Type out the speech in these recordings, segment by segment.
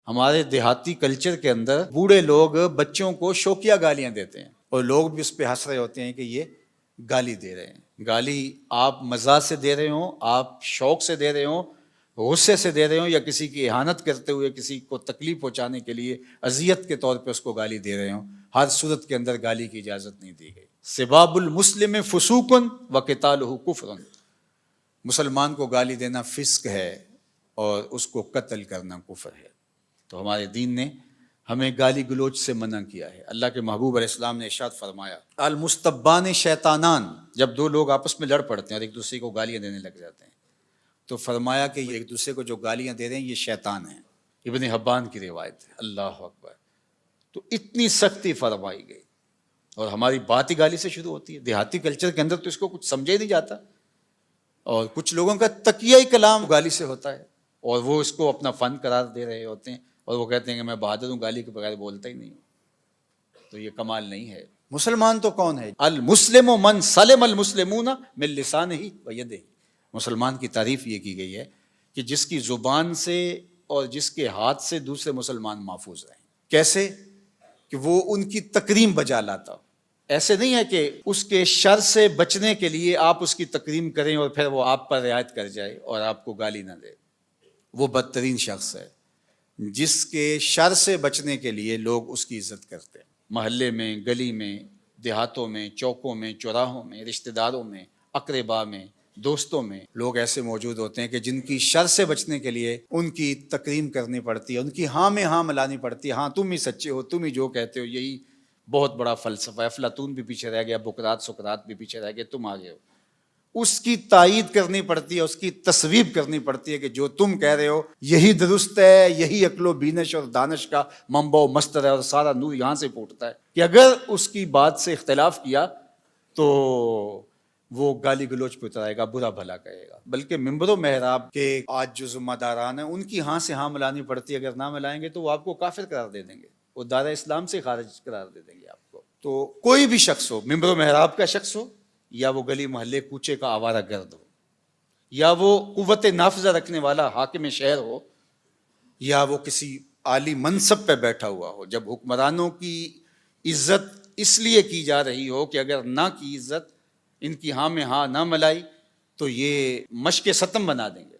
ہمارے دیہاتی کلچر کے اندر بوڑھے لوگ بچوں کو شوکیہ گالیاں دیتے ہیں اور لوگ بھی اس پہ ہنس رہے ہوتے ہیں کہ یہ گالی دے رہے ہیں۔ گالی آپ مزاح سے دے رہے ہوں، آپ شوق سے دے رہے ہوں، غصے سے دے رہے ہوں، یا کسی کی اہانت کرتے ہوئے کسی کو تکلیف پہنچانے کے لیے اذیت کے طور پہ اس کو گالی دے رہے ہوں، ہر صورت کے اندر گالی کی اجازت نہیں دی گئی۔ سباب المسلم فسوق وقتالہ کفر، مسلمان کو گالی دینا فسق ہے اور اس کو قتل کرنا کفر ہے۔ تو ہمارے دین نے ہمیں گالی گلوچ سے منع کیا ہے۔ اللہ کے محبوب علیہ السلام نے ارشاد فرمایا المستبان شیطانان، جب دو لوگ آپس میں لڑ پڑتے ہیں اور ایک دوسرے کو گالیاں دینے لگ جاتے ہیں تو فرمایا کہ ایک دوسرے کو جو گالیاں دے رہے ہیں یہ شیطان ہیں۔ ابن حبان کی روایت ہے۔ اللہ اکبر۔ تو اتنی سختی فرمائی گئی اور ہماری بات ہی گالی سے شروع ہوتی ہے۔ دیہاتی کلچر کے اندر تو اس کو کچھ سمجھا ہی نہیں جاتا، اور کچھ لوگوں کا تقیہ کلام گالی سے ہوتا ہے اور وہ اس کو اپنا فن قرار دے رہے ہوتے ہیں اور وہ کہتے ہیں کہ میں بہادر ہوں، گالی کے بغیر بولتا ہی نہیں ہوں۔ تو یہ کمال نہیں ہے۔ مسلمان تو کون ہے؟ المسلم من سلم المسلمون من لسانہ و یدہ۔ مسلمان کی تعریف یہ کی گئی ہے کہ جس کی زبان سے اور جس کے ہاتھ سے دوسرے مسلمان محفوظ رہیں۔ کیسے؟ کہ وہ ان کی تکریم بجا لاتا ہو۔ ایسے نہیں ہے کہ اس کے شر سے بچنے کے لیے آپ اس کی تکریم کریں اور پھر وہ آپ پر رعایت کر جائے اور آپ کو گالی نہ دے۔ وہ بدترین شخص ہے جس کے شر سے بچنے کے لیے لوگ اس کی عزت کرتے ہیں۔ محلے میں، گلی میں، دیہاتوں میں، چوکوں میں، چوراہوں میں، رشتہ داروں میں، اقربا میں، دوستوں میں لوگ ایسے موجود ہوتے ہیں کہ جن کی شر سے بچنے کے لیے ان کی تکریم کرنی پڑتی ہے، ان کی ہاں میں ہاں ملانی پڑتی ہے۔ ہاں تم ہی سچے ہو، تم ہی جو کہتے ہو یہی بہت بڑا فلسفہ ہے، افلاطون بھی پیچھے رہ گیا، بقراط سقراط بھی پیچھے رہ گئے، تم آگے ہو۔ اس کی تائید کرنی پڑتی ہے، اس کی تصویب کرنی پڑتی ہے کہ جو تم کہہ رہے ہو یہی درست ہے، یہی عقل و بینش اور دانش کا منبع و مصدر ہے اور سارا نور یہاں سے پھوٹتا ہے۔ کہ اگر اس کی بات سے اختلاف کیا تو وہ گالی گلوچ پہ اترائے گا، برا بھلا کہے گا۔ بلکہ ممبر و محراب کے آج جو ذمہ داران ہیں ان کی ہاں سے ہاں ملانی پڑتی ہے، اگر نہ ملائیں گے تو وہ آپ کو کافر قرار دے دیں گے، وہ دار اسلام سے خارج قرار دے دیں گے آپ کو۔ تو کوئی بھی شخص ہو، ممبر و محراب کا شخص ہو یا وہ گلی محلے کوچے کا آوارہ گرد ہو، یا وہ قوت نافذہ رکھنے والا حاکم شہر ہو، یا وہ کسی عالی منصب پہ بیٹھا ہوا ہو، جب حکمرانوں کی عزت اس لیے کی جا رہی ہو کہ اگر نہ کی عزت، ان کی ہاں میں ہاں نہ ملائی تو یہ مشق ستم بنا دیں گے،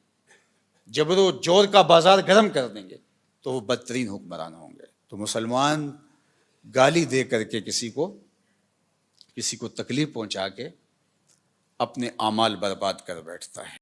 جبر و جور کا بازار گرم کر دیں گے، تو وہ بدترین حکمران ہوں گے۔ تو مسلمان گالی دے کر کے کسی کو تکلیف پہنچا کے اپنے اعمال برباد کر بیٹھتا ہے۔